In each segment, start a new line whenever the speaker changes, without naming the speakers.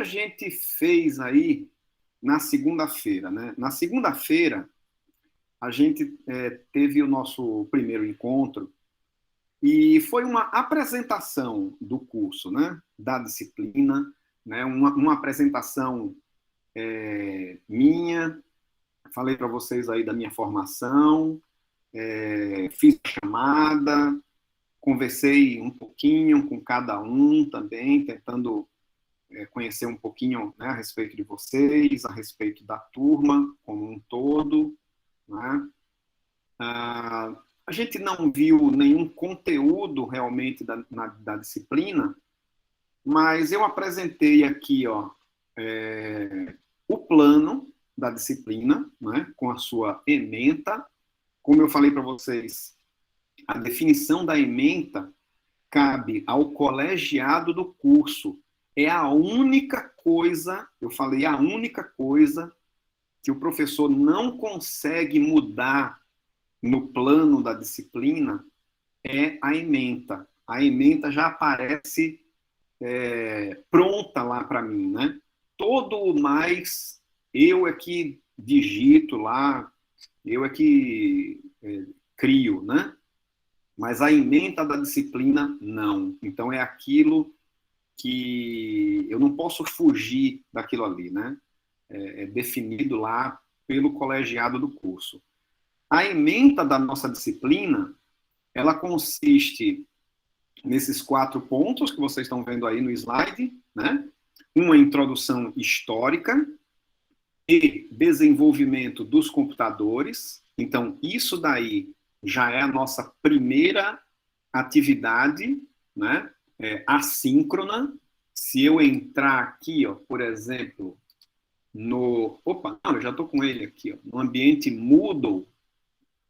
a gente fez aí na segunda-feira, né? Na segunda-feira, a gente teve o nosso primeiro encontro e foi uma apresentação do curso, né? Da disciplina, né? Uma apresentação minha. Falei para vocês aí da minha formação, fiz a chamada, conversei um pouquinho com cada um também, tentando conhecer um pouquinho, né, a respeito de vocês, a respeito da turma como um todo, né? A gente não viu nenhum conteúdo realmente da disciplina, mas eu apresentei aqui, ó, o plano da disciplina, né, com a sua ementa. Como eu falei para vocês, a definição da ementa cabe ao colegiado do curso. É a única coisa, eu falei, a única coisa que o professor não consegue mudar no plano da disciplina é a ementa. A ementa já aparece pronta lá para mim, né? Todo mais eu é que digito lá, eu é que crio, né? Mas a ementa da disciplina, não. Então, é aquilo que eu não posso fugir daquilo ali, né? É definido lá pelo colegiado do curso. A ementa da nossa disciplina, ela consiste nesses 4 pontos que vocês estão vendo aí no slide, né? Uma introdução histórica e desenvolvimento dos computadores. Então, isso daí já é a nossa primeira atividade, né? Assíncrona. Se eu entrar aqui, ó, por exemplo, Opa, não, eu já estou com ele aqui, ó, no ambiente Moodle.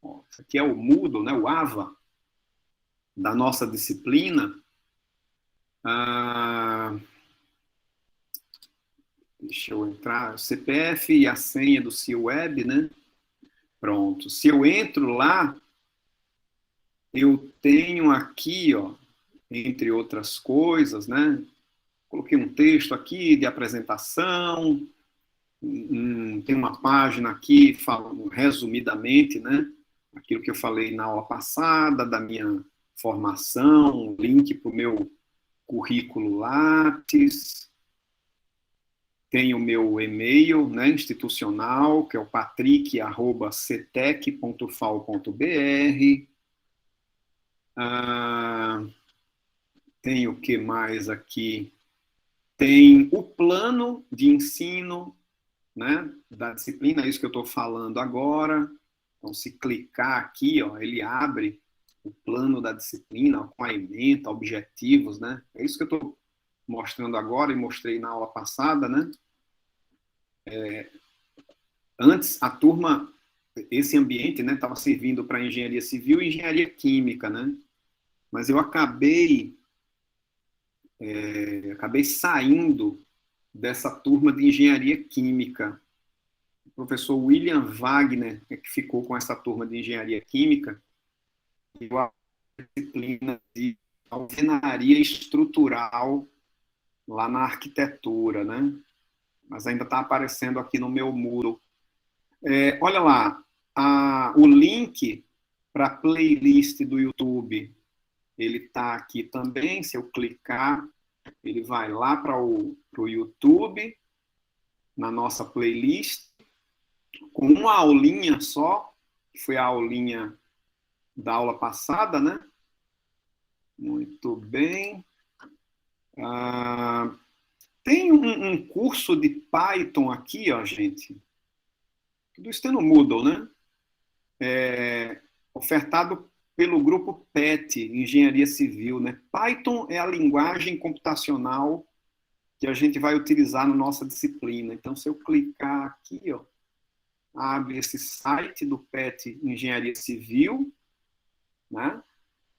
Ó, isso aqui é o Moodle, né? O AVA da nossa disciplina. Ah, deixa eu entrar. O CPF e a senha do CIWeb, né? Pronto. Se eu entro lá, eu tenho aqui, ó, entre outras coisas, né? Coloquei um texto aqui de apresentação, tem uma página aqui falando resumidamente, né? Aquilo que eu falei na aula passada, da minha formação, link para o meu currículo Lattes, tem o meu e-mail, né, institucional, que é o patrick@cetec.fal.br. Tem o que mais aqui? Tem o plano de ensino, né, da disciplina, é isso que eu estou falando agora. Então, se clicar aqui, ó, ele abre o plano da disciplina com a ementa, objetivos, né? É isso que eu estou mostrando agora e mostrei na aula passada, né? Antes, a turma, esse ambiente, né, estava servindo para engenharia civil e engenharia química, né? Mas eu acabei saindo dessa turma de engenharia química. O professor William Wagner é que ficou com essa turma de engenharia química e a disciplina de alvenaria estrutural lá na arquitetura, né? Mas ainda está aparecendo aqui no meu muro. Olha lá, o link para a playlist do YouTube, ele está aqui também. Se eu clicar, ele vai lá para o YouTube, na nossa playlist, com uma aulinha só, que foi a aulinha da aula passada, né? Muito bem. Tem um curso de Python aqui, ó, gente. Tudo isso tem no Moodle, né? Ofertado pelo grupo PET, Engenharia Civil, né? Python é a linguagem computacional que a gente vai utilizar na nossa disciplina. Então, se eu clicar aqui, ó, abre esse site do PET Engenharia Civil, né?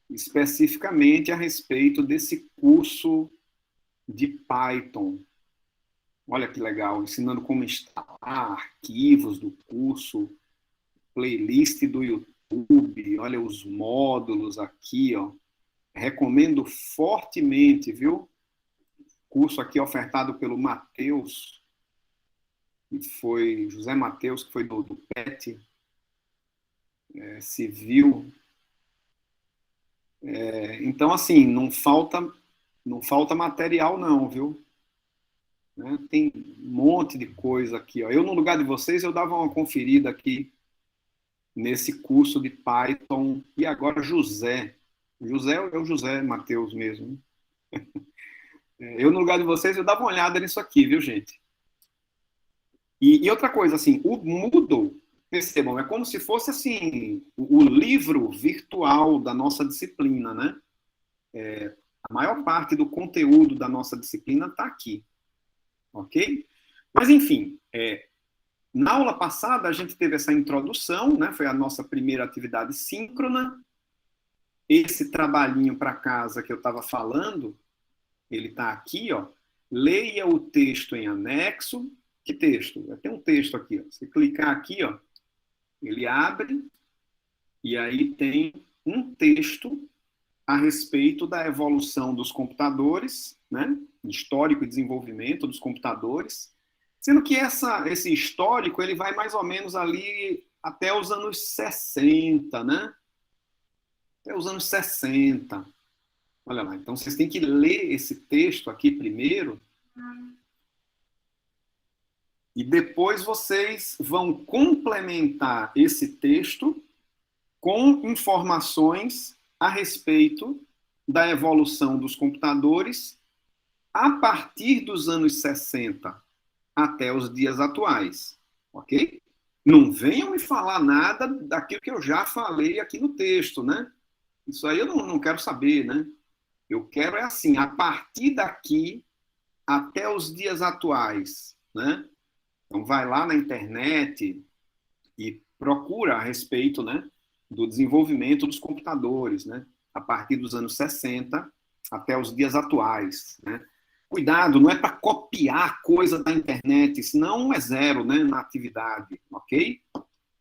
Especificamente a respeito desse curso de Python. Olha que legal, ensinando como instalar arquivos do curso, playlist do YouTube, olha os módulos aqui, ó. Recomendo fortemente, viu? curso aqui ofertado pelo Matheus, que foi José Matheus, que foi do PET Civil. Então, assim, não falta material não, viu? Né? Tem um monte de coisa aqui. Ó. Eu, no lugar de vocês, eu dava uma conferida aqui nesse curso de Python. E agora José. José é o José Matheus mesmo. Eu, no lugar de vocês, eu dava uma olhada nisso aqui, viu, gente? E outra coisa, assim, o Moodle, percebam, é como se fosse, assim, o livro virtual da nossa disciplina, né? A maior parte do conteúdo da nossa disciplina está aqui, ok? Mas, enfim, na aula passada a gente teve essa introdução, né? Foi a nossa primeira atividade síncrona. Esse trabalhinho para casa que eu estava falando, ele está aqui, ó. Leia o texto em anexo. Que texto? Tem um texto aqui, ó. Se clicar aqui, ó, ele abre e aí tem um texto a respeito da evolução dos computadores, né? Histórico e desenvolvimento dos computadores, sendo que esse histórico ele vai mais ou menos ali até os anos 60, né? Até os anos 60. Olha lá, então vocês têm que ler esse texto aqui primeiro e depois vocês vão complementar esse texto com informações a respeito da evolução dos computadores a partir dos anos 60 até os dias atuais, ok? Não venham me falar nada daquilo que eu já falei aqui no texto, né? Isso aí eu não quero saber, né? Eu quero assim, a partir daqui até os dias atuais, né? Então vai lá na internet e procura a respeito, né, do desenvolvimento dos computadores, né, a partir dos anos 60 até os dias atuais, né. Cuidado, não é para copiar coisa da internet, senão é zero, né, na atividade, ok?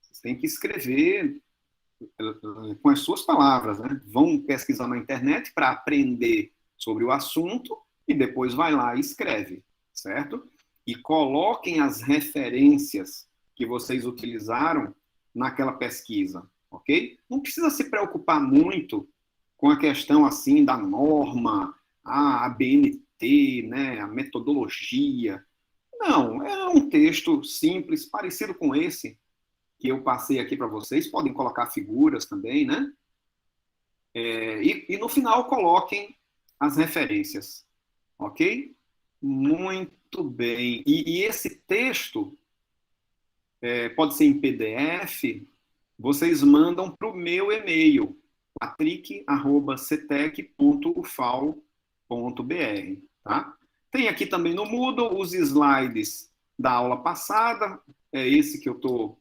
Você tem que escrever com as suas palavras, né? Vão pesquisar na internet para aprender sobre o assunto e depois vai lá e escreve, certo? E coloquem as referências que vocês utilizaram naquela pesquisa, ok? Não precisa se preocupar muito com a questão assim da norma, a ABNT, né, a metodologia. Não, é um texto simples, parecido com esse que eu passei aqui para vocês. Podem colocar figuras também, né? E no final coloquem as referências, ok? Muito bem. E esse texto pode ser em PDF, vocês mandam para o meu e-mail, patrick@cetec.ufal.br, tá? Tem aqui também no Moodle os slides da aula passada, é esse que eu estou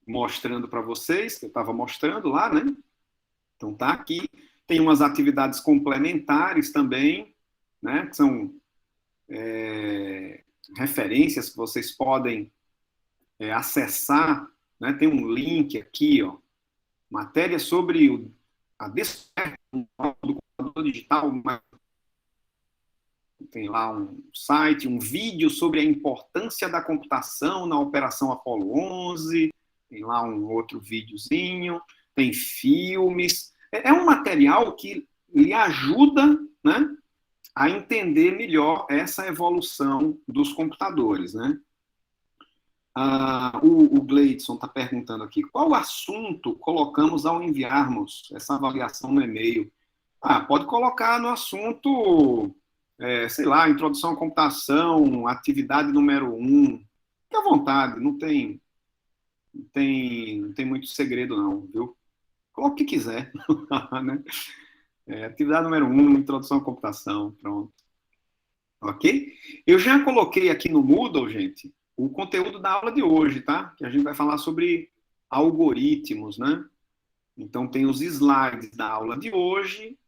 mostrando para vocês, que eu estava mostrando lá, né? Então tá aqui. Tem umas atividades complementares também, né? Que são referências que vocês podem acessar, né? Tem um link aqui, ó, matéria sobre a descoberta do computador digital, tem lá um site, um vídeo sobre a importância da computação na Operação Apollo 11, tem lá um outro videozinho, tem filmes, é um material que lhe ajuda, né, a entender melhor essa evolução dos computadores, né? O Gleidson está perguntando aqui, qual assunto colocamos ao enviarmos essa avaliação no e-mail? Pode colocar no assunto, sei lá, introdução à computação, atividade número 1. Fique à vontade, não tem muito segredo não, viu? Coloque o que quiser. Né? Atividade número 1, introdução à computação, pronto. Ok? Eu já coloquei aqui no Moodle, gente, o conteúdo da aula de hoje, tá? Que a gente vai falar sobre algoritmos, né? Então, tem os slides da aula de hoje,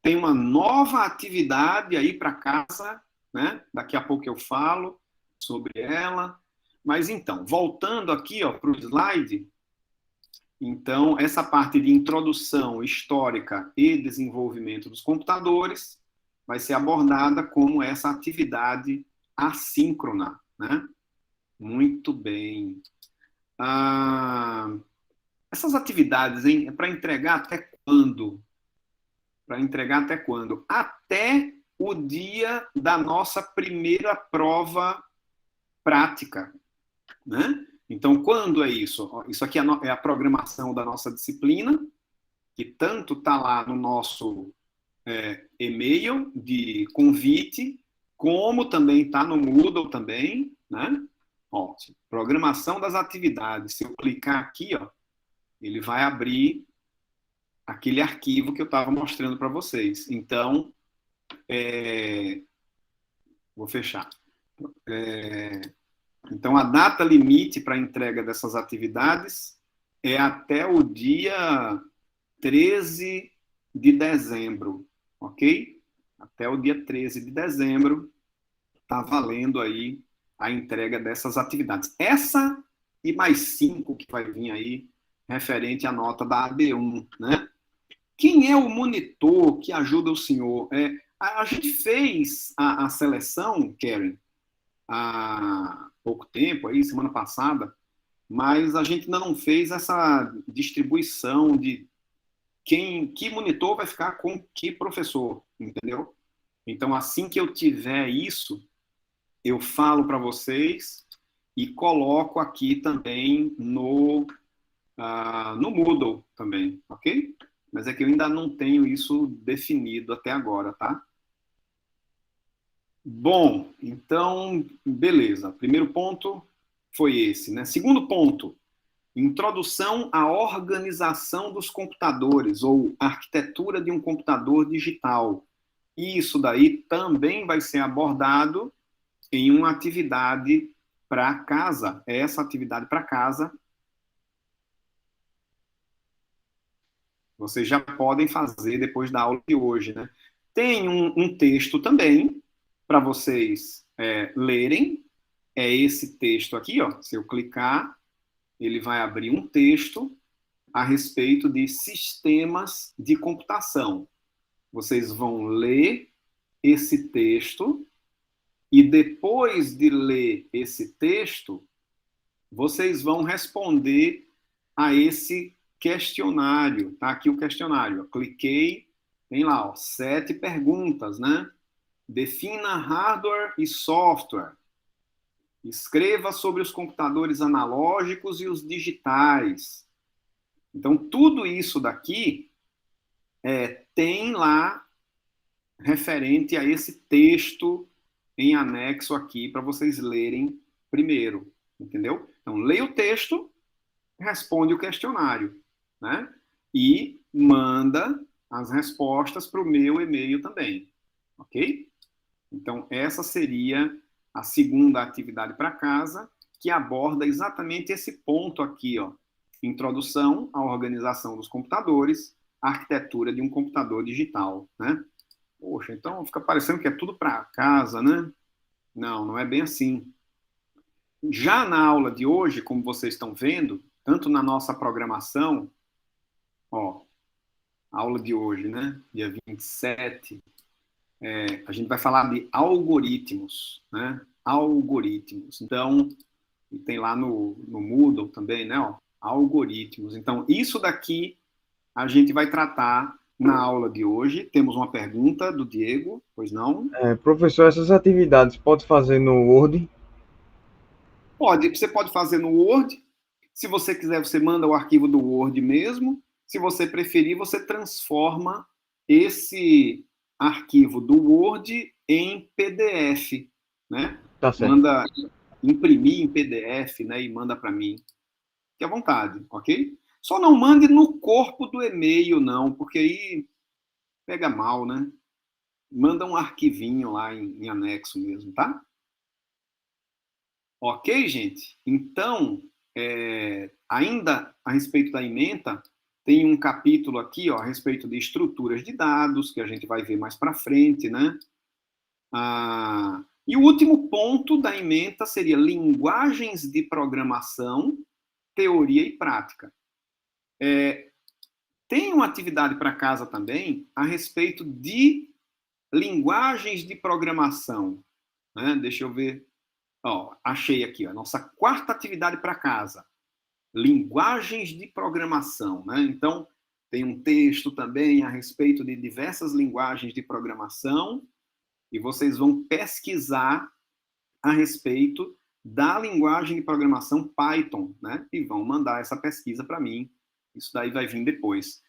tem uma nova atividade aí para casa, né? Daqui a pouco eu falo sobre ela. Mas, então, voltando aqui para o slide, então, essa parte de introdução histórica e desenvolvimento dos computadores, vai ser abordada como essa atividade assíncrona, né? Muito bem. Essas atividades, hein, é para entregar até quando? Para entregar até quando? Até o dia da nossa primeira prova prática, né? Então, quando é isso? Isso aqui é a programação da nossa disciplina, que tanto está lá no nosso e-mail de convite, como também está no Moodle também, né? Ó, programação das atividades. Se eu clicar aqui, ó, ele vai abrir aquele arquivo que eu estava mostrando para vocês. Então, vou fechar. Então, a data limite para a entrega dessas atividades é até o dia 13 de dezembro, ok? Até o dia 13 de dezembro está valendo aí a entrega dessas atividades. Essa e mais 5 que vai vir aí, referente à nota da AB1, né? Quem é o monitor que ajuda o senhor? A gente fez a seleção, Karen, há pouco tempo, aí, semana passada, mas a gente ainda não fez essa distribuição de que monitor vai ficar com que professor, entendeu? Então, assim que eu tiver isso, eu falo para vocês e coloco aqui também no Moodle também, ok? Mas é que eu ainda não tenho isso definido até agora, tá? Bom, então, beleza. Primeiro ponto foi esse, né? Segundo ponto, introdução à organização dos computadores, ou arquitetura de um computador digital. E isso daí também vai ser abordado em uma atividade para casa. Essa atividade para casa, vocês já podem fazer depois da aula de hoje, né? Tem um texto também para vocês lerem. É esse texto aqui, ó. Se eu clicar, ele vai abrir um texto a respeito de sistemas de computação. Vocês vão ler esse texto e depois de ler esse texto, vocês vão responder a esse questionário. Tá aqui o questionário. Eu cliquei, tem lá, ó, 7 perguntas, né? Defina hardware e software. Escreva sobre os computadores analógicos e os digitais. Então, tudo isso daqui tem lá referente a esse texto em anexo aqui para vocês lerem primeiro, entendeu? Então, leia o texto, responde o questionário, né? E manda as respostas para o meu e-mail também, ok? Então, essa seria a segunda atividade para casa, que aborda exatamente esse ponto aqui, ó. Introdução à organização dos computadores, arquitetura de um computador digital, né? Poxa, então fica parecendo que é tudo para casa, né? Não, não é bem assim. Já na aula de hoje, como vocês estão vendo, tanto na nossa programação, ó, aula de hoje, né? Dia 27, a gente vai falar de algoritmos, né? Algoritmos. Então, e tem lá no Moodle também, né? Ó, algoritmos. Então, isso daqui a gente vai tratar na aula de hoje. Temos uma pergunta do Diego, pois não?
Professor, essas atividades pode fazer no Word?
Você pode fazer no Word. Se você quiser, você manda o arquivo do Word mesmo. Se você preferir, você transforma esse arquivo do Word em PDF, né?
Tá certo.
Manda imprimir em PDF, né? E manda para mim. Fique à vontade, ok? Só não mande no corpo do e-mail, não, porque aí pega mal, né? Manda um arquivinho lá em anexo mesmo, tá? Ok, gente? Então, ainda a respeito da ementa, tem um capítulo aqui, ó, a respeito de estruturas de dados, que a gente vai ver mais para frente, né? E o último ponto da ementa seria linguagens de programação, teoria e prática. Tem uma atividade para casa também a respeito de linguagens de programação, né? Deixa eu ver. Ó, achei aqui, a nossa quarta atividade para casa. Linguagens de programação, né? Então, tem um texto também a respeito de diversas linguagens de programação e vocês vão pesquisar a respeito da linguagem de programação Python, né? E vão mandar essa pesquisa para mim. Isso daí vai vir depois.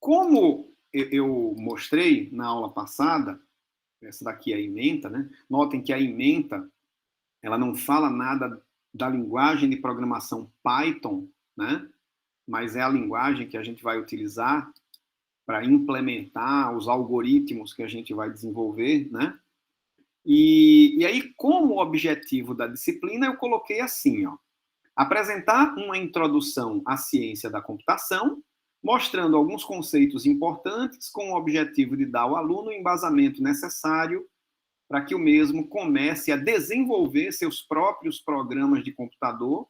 Como eu mostrei na aula passada, essa daqui é a ementa, né? Notem que a ementa, ela não fala nada da linguagem de programação Python, né? Mas é a linguagem que a gente vai utilizar para implementar os algoritmos que a gente vai desenvolver, né? E aí, como objetivo da disciplina, eu coloquei assim, ó, apresentar uma introdução à ciência da computação, mostrando alguns conceitos importantes com o objetivo de dar ao aluno o embasamento necessário para que o mesmo comece a desenvolver seus próprios programas de computador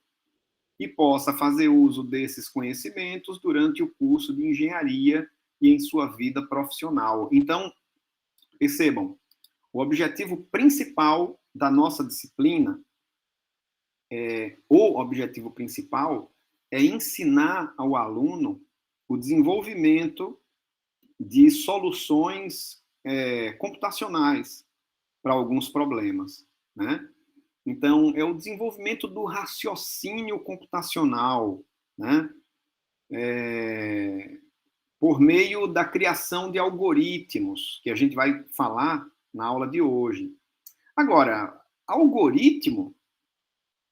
e possa fazer uso desses conhecimentos durante o curso de engenharia e em sua vida profissional. Então, percebam, o objetivo principal da nossa disciplina, o objetivo principal é ensinar ao aluno o desenvolvimento de soluções computacionais para alguns problemas, né? Então, é o desenvolvimento do raciocínio computacional, né? Por meio da criação de algoritmos, que a gente vai falar na aula de hoje. Agora, algoritmo,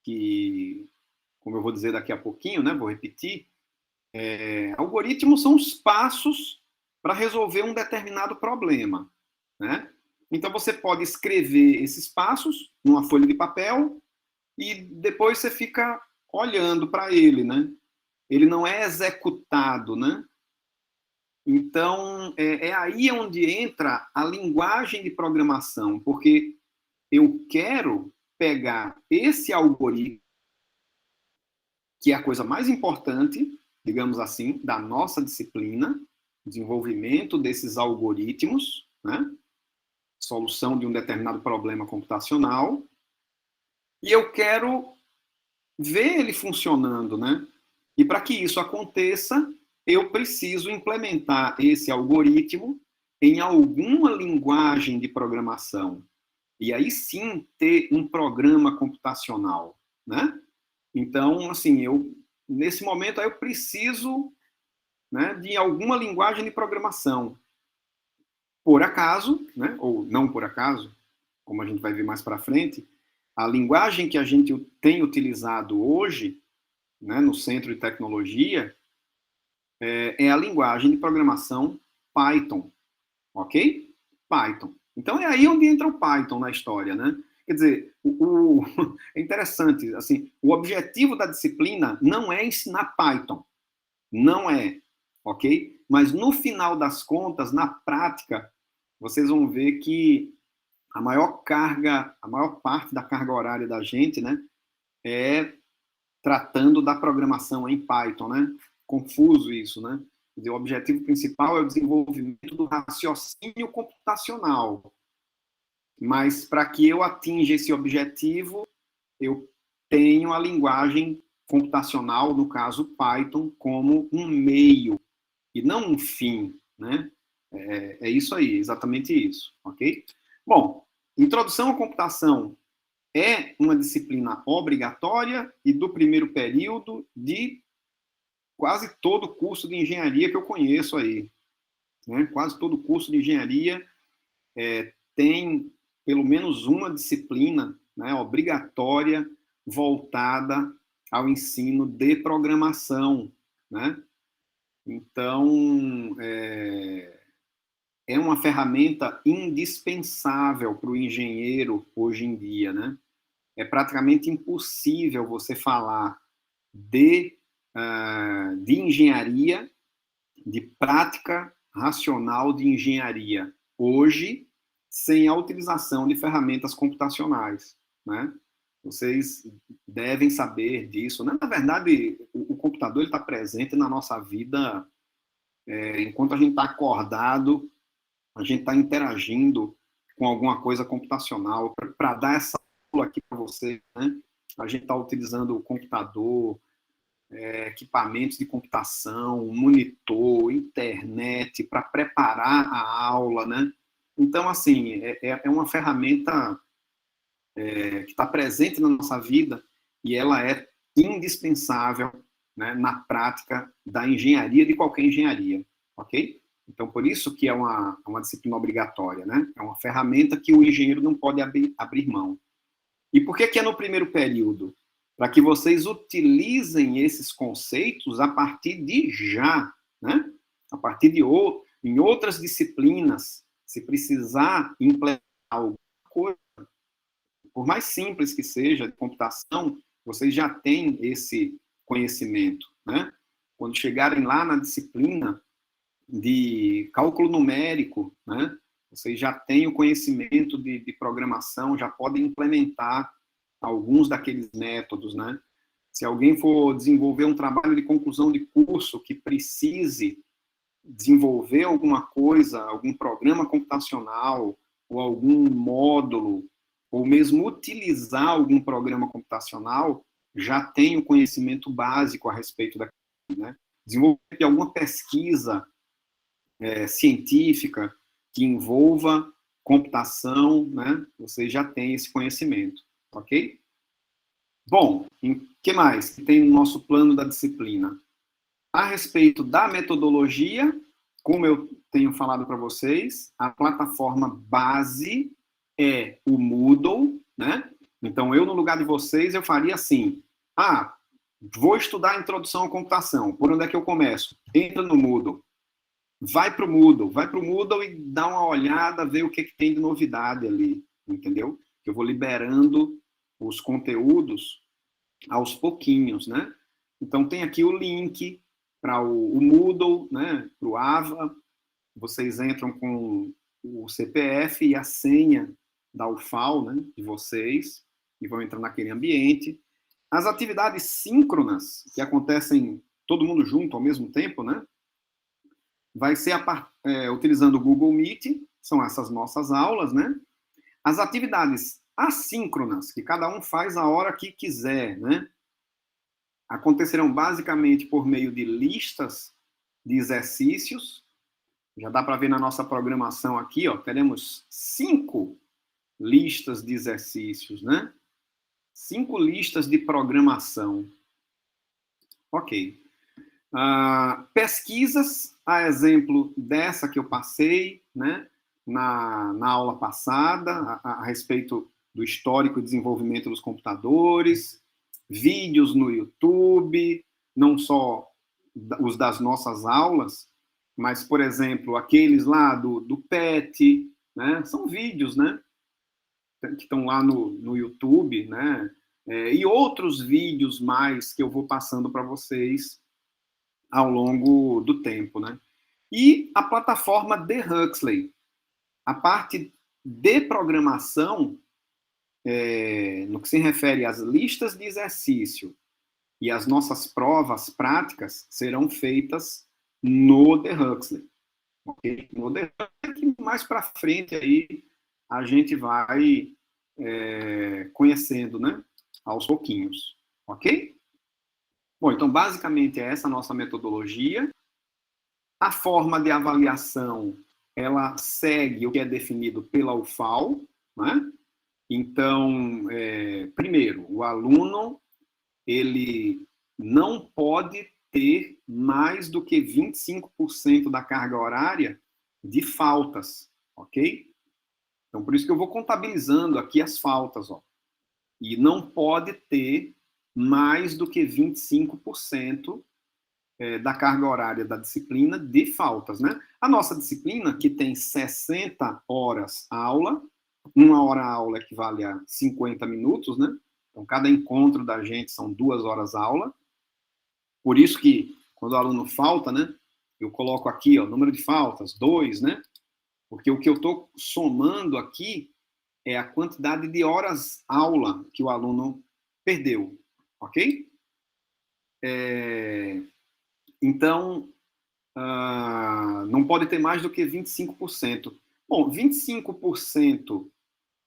que, como eu vou dizer daqui a pouquinho, né, vou repetir, algoritmos são os passos para resolver um determinado problema, né? Então, você pode escrever esses passos numa folha de papel e depois você fica olhando para ele, né? Ele não é executado, né? Então, é aí onde entra a linguagem de programação, porque eu quero pegar esse algoritmo, que é a coisa mais importante, digamos assim, da nossa disciplina, desenvolvimento desses algoritmos, né? Solução de um determinado problema computacional, e eu quero ver ele funcionando, né? E para que isso aconteça, eu preciso implementar esse algoritmo em alguma linguagem de programação. E aí sim ter um programa computacional, né? Então, assim, nesse momento eu preciso, né, de alguma linguagem de programação. Por acaso, né, ou não por acaso, como a gente vai ver mais para frente, a linguagem que a gente tem utilizado hoje, né, no Centro de Tecnologia, é a linguagem de programação Python, ok? Python. Então é aí onde entra o Python na história, né? Quer dizer, é interessante, assim, o objetivo da disciplina não é ensinar Python, não é, ok? Mas no final das contas, na prática, vocês vão ver que a maior parte da carga horária da gente, né, é tratando da programação em Python, né? Confuso isso, né? Quer dizer, o objetivo principal é o desenvolvimento do raciocínio computacional. Mas para que eu atinja esse objetivo, eu tenho a linguagem computacional, no caso Python, como um meio e não um fim, né? É isso aí, exatamente isso, ok? Bom, introdução à computação é uma disciplina obrigatória e do primeiro período de quase todo curso de engenharia que eu conheço aí, né? Quase todo curso de engenharia tem pelo menos uma disciplina, né, obrigatória voltada ao ensino de programação, né? Então, é uma ferramenta indispensável para o engenheiro hoje em dia, né? É praticamente impossível você falar de engenharia, de prática racional de engenharia hoje, sem a utilização de ferramentas computacionais, né? Vocês devem saber disso, né? Na verdade, o computador está presente na nossa vida enquanto a gente está acordado, a gente está interagindo com alguma coisa computacional. Para dar essa aula aqui para você, né? A gente está utilizando o computador, equipamentos de computação, monitor, internet, para preparar a aula, né? Então, assim, é uma ferramenta que está presente na nossa vida e ela é indispensável, né, na prática da engenharia, de qualquer engenharia, ok? Então, por isso que é uma disciplina obrigatória, né? É uma ferramenta que o engenheiro não pode abrir mão. E por que é no primeiro período? Para que vocês utilizem esses conceitos a partir de já, né? A partir de em outras disciplinas, se precisar implementar alguma coisa, por mais simples que seja, de computação, vocês já têm esse conhecimento, né? Quando chegarem lá na disciplina de cálculo numérico, né? Vocês já têm o conhecimento de programação, já podem implementar alguns daqueles métodos, né? Se alguém for desenvolver um trabalho de conclusão de curso que precise desenvolver alguma coisa, algum programa computacional, ou algum módulo, ou mesmo utilizar algum programa computacional, já tem o conhecimento básico a respeito daquilo, né? Desenvolver alguma pesquisa científica que envolva computação, né? Você já tem esse conhecimento, ok? Bom, o que mais que tem no nosso plano da disciplina? A respeito da metodologia, como eu tenho falado para vocês, a plataforma base é o Moodle, né? Então, eu, no lugar de vocês, eu faria assim, vou estudar a introdução à computação, por onde é que eu começo? Entra no Moodle. Vai para o Moodle e dá uma olhada, vê o que tem de novidade ali, entendeu? Eu vou liberando os conteúdos aos pouquinhos, né? Então, tem aqui o link para o Moodle, né? Para o AVA. Vocês entram com o CPF e a senha da UFAL, né? De vocês, e vão entrar naquele ambiente. As atividades síncronas, que acontecem todo mundo junto ao mesmo tempo, né? Vai ser utilizando o Google Meet, são essas nossas aulas, né? As atividades assíncronas, que cada um faz a hora que quiser, né? Acontecerão basicamente por meio de listas de exercícios. Já dá para ver na nossa programação aqui, ó, teremos 5 listas de exercícios, né? 5 listas de programação. Ok. Pesquisas, a exemplo dessa que eu passei, né, na aula passada, a respeito do histórico e desenvolvimento dos computadores, vídeos no YouTube, não só os das nossas aulas, mas, por exemplo, aqueles lá do PET, né, são vídeos, né, que estão lá no YouTube, né, e outros vídeos mais que eu vou passando para vocês ao longo do tempo, né? E a plataforma de Huxley. A parte de programação, no que se refere às listas de exercício e as nossas provas práticas, serão feitas no The Huxley. Okay? No The Huxley, que mais para frente aí a gente vai conhecendo, né? Aos pouquinhos. Ok? Bom, então, basicamente, é essa a nossa metodologia. A forma de avaliação, ela segue o que é definido pela UFAL, né? Então, primeiro, o aluno, ele não pode ter mais do que 25% da carga horária de faltas, ok? Então, por isso que eu vou contabilizando aqui as faltas, ó. E não pode ter mais do que 25% da carga horária da disciplina de faltas, né? A nossa disciplina, que tem 60 horas aula, 1 hora aula equivale a 50 minutos, né? Então, cada encontro da gente são 2 horas aula. Por isso que, quando o aluno falta, né? Eu coloco aqui, ó, número de faltas, 2, né? Porque o que eu estou somando aqui é a quantidade de horas aula que o aluno perdeu, ok? Então, não pode ter mais do que 25%. Bom, 25%,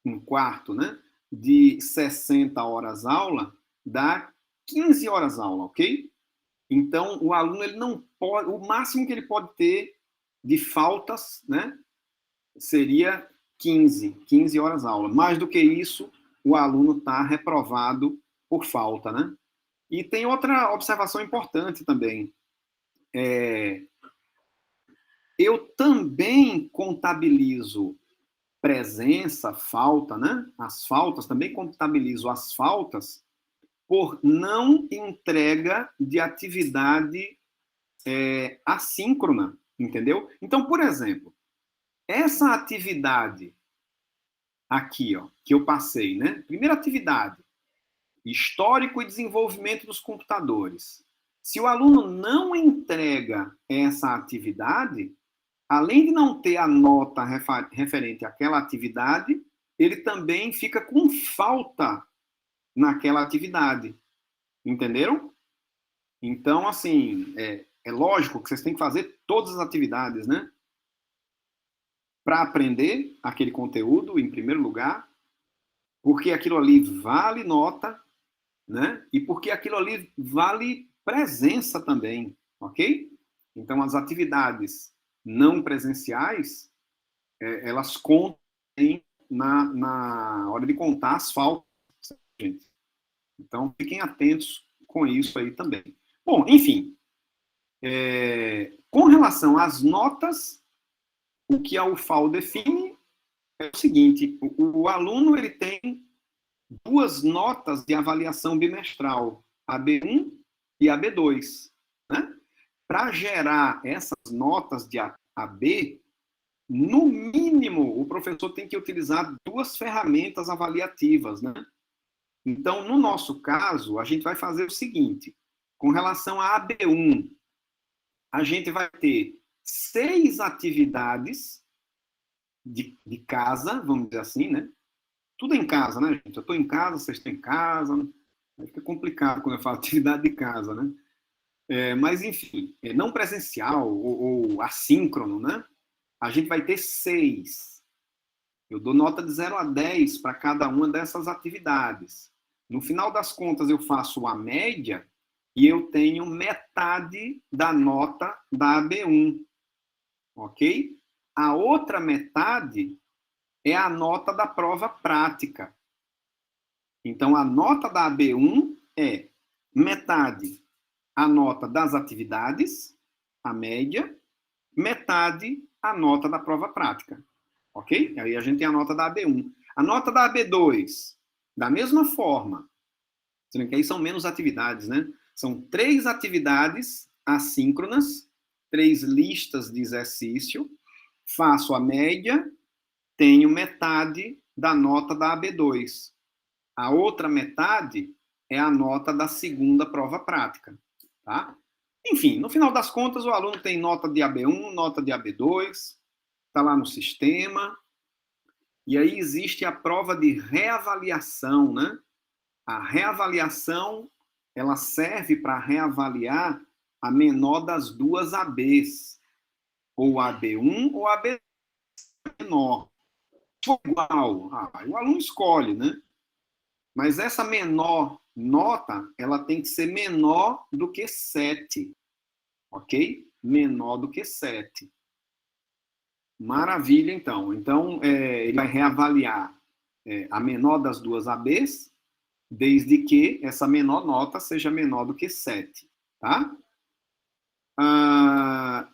um quarto, né, de 60 horas aula dá 15 horas aula, ok? Então, o aluno, ele não pode, o máximo que ele pode ter de faltas, né, seria 15 horas aula. Mais do que isso, o aluno está reprovado por falta, né? E tem outra observação importante também. Eu também contabilizo presença, falta, né? As faltas, também contabilizo as faltas por não entrega de atividade assíncrona, entendeu? Então, por exemplo, essa atividade aqui, ó, que eu passei, né? Primeira atividade, histórico e desenvolvimento dos computadores. Se o aluno não entrega essa atividade, além de não ter a nota referente àquela atividade, ele também fica com falta naquela atividade. Entenderam? Então, assim, é lógico que vocês têm que fazer todas as atividades, né? Para aprender aquele conteúdo, em primeiro lugar, porque aquilo ali vale nota, né? E porque aquilo ali vale presença também, ok? Então, as atividades não presenciais, elas contam na hora de contar as faltas, gente. Então, fiquem atentos com isso aí também. Bom, enfim, com relação às notas, o que a UFAL define é o seguinte: o aluno ele tem duas notas de avaliação bimestral, a B1 e a B2. Né? Para gerar essas notas de A a B, no mínimo, o professor tem que utilizar duas ferramentas avaliativas. Né? Então, no nosso caso, a gente vai fazer o seguinte: com relação à AB1, a gente vai ter 6 atividades de casa, vamos dizer assim, né? Tudo em casa, né, gente? Eu estou em casa, vocês estão em casa. Fica complicado quando eu falo atividade de casa, né? Mas, enfim, não presencial ou assíncrono, né? A gente vai ter 6. Eu dou nota de 0 a 10 para cada uma dessas atividades. No final das contas, eu faço a média e eu tenho metade da nota da AB1, ok? A outra metade é a nota da prova prática. Então, a nota da AB1 é metade a nota das atividades, a média, metade a nota da prova prática. Ok? Aí a gente tem a nota da AB1. A nota da AB2, da mesma forma, sendo que aí são menos atividades, né? São 3 atividades assíncronas, 3 listas de exercício, faço a média, tenho metade da nota da AB2. A outra metade é a nota da segunda prova prática. Tá? Enfim, no final das contas, o aluno tem nota de AB1, nota de AB2, está lá no sistema. E aí existe a prova de reavaliação, né? A reavaliação, ela serve para reavaliar a menor das duas ABs, ou AB1 ou AB menor. For igual, o aluno escolhe, né? Mas essa menor nota, ela tem que ser menor do que 7, ok? Menor do que 7. Maravilha, então. Então, ele vai reavaliar a menor das duas ABs, desde que essa menor nota seja menor do que 7, tá? A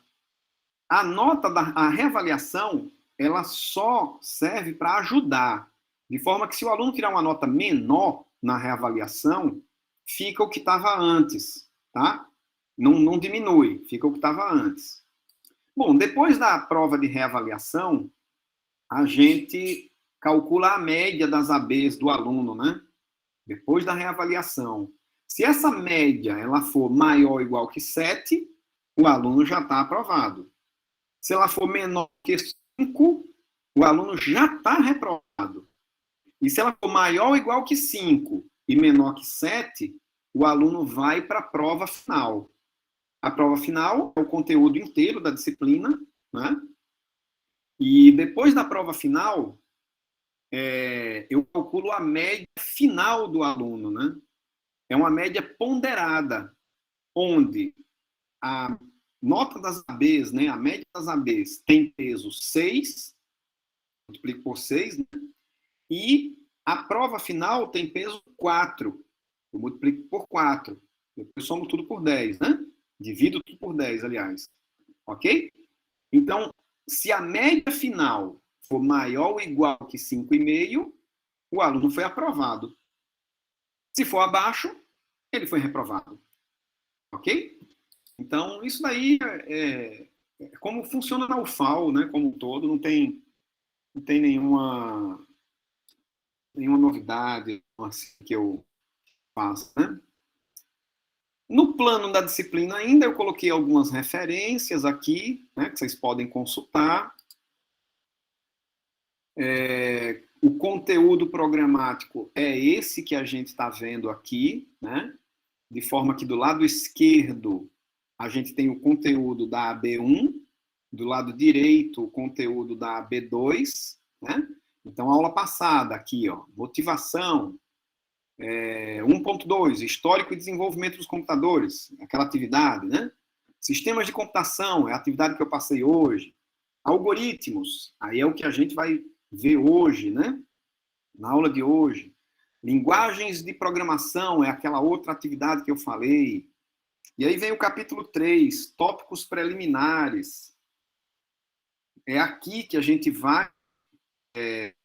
nota a reavaliação, ela só serve para ajudar, de forma que se o aluno tirar uma nota menor na reavaliação, fica o que estava antes, tá? Não diminui, fica o que estava antes. Bom, depois da prova de reavaliação, a gente calcula a média das ABs do aluno, né? Depois da reavaliação. Se essa média ela for maior ou igual que 7, o aluno já está aprovado. Se ela for menor que 5, o aluno já está reprovado. E se ela for maior ou igual que 5 e menor que 7, o aluno vai para a prova final. A prova final é o conteúdo inteiro da disciplina, né? E depois da prova final, eu calculo a média final do aluno, né? É uma média ponderada, onde a nota das ABs, né, a média das ABs tem peso 6, multiplico por 6, né? E a prova final tem peso 4, eu multiplico por 4. Depois somo tudo por 10, né? Divido tudo por 10, aliás. Ok? Então, se a média final for maior ou igual que 5,5, o aluno foi aprovado. Se for abaixo, ele foi reprovado. Ok? Então, isso daí é como funciona na UFAL, né, como um todo, não tem nenhuma novidade assim, que eu faça. Né? No plano da disciplina ainda, eu coloquei algumas referências aqui, né, que vocês podem consultar. O conteúdo programático é esse que a gente está vendo aqui, né? De forma que do lado esquerdo a gente tem o conteúdo da AB1, do lado direito o conteúdo da AB2, né? Então, a aula passada aqui, ó, motivação, 1.2, histórico e desenvolvimento dos computadores, aquela atividade, né? Sistemas de computação, é a atividade que eu passei hoje. Algoritmos, aí é o que a gente vai ver hoje, né? Na aula de hoje. Linguagens de programação, é aquela outra atividade que eu falei. E aí vem o capítulo 3, tópicos preliminares. É aqui que a gente vai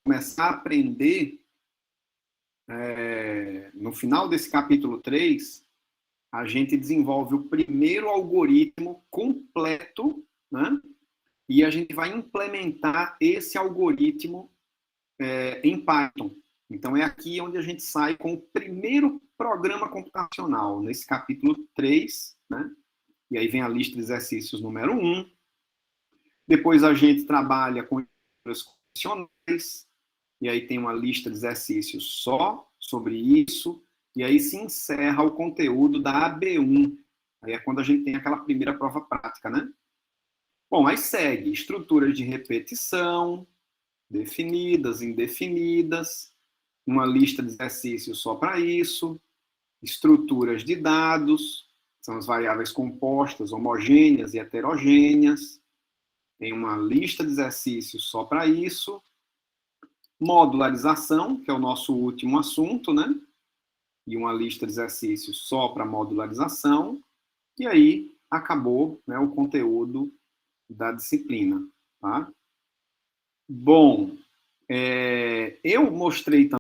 começar a aprender, no final desse capítulo 3, a gente desenvolve o primeiro algoritmo completo, né? E a gente vai implementar esse algoritmo em Python. Então, é aqui onde a gente sai com o primeiro programa computacional, nesse capítulo 3, né? E aí vem a lista de exercícios número 1. Depois a gente trabalha com estruturas condicionais, e aí tem uma lista de exercícios só sobre isso, e aí se encerra o conteúdo da AB1. Aí é quando a gente tem aquela primeira prova prática, né? Bom, aí segue estruturas de repetição, definidas, indefinidas, uma lista de exercícios só para isso, estruturas de dados, são as variáveis compostas, homogêneas e heterogêneas, tem uma lista de exercícios só para isso, modularização, que é o nosso último assunto, né? E uma lista de exercícios só para modularização, e aí acabou, né, o conteúdo da disciplina, tá? Bom, eu mostrei também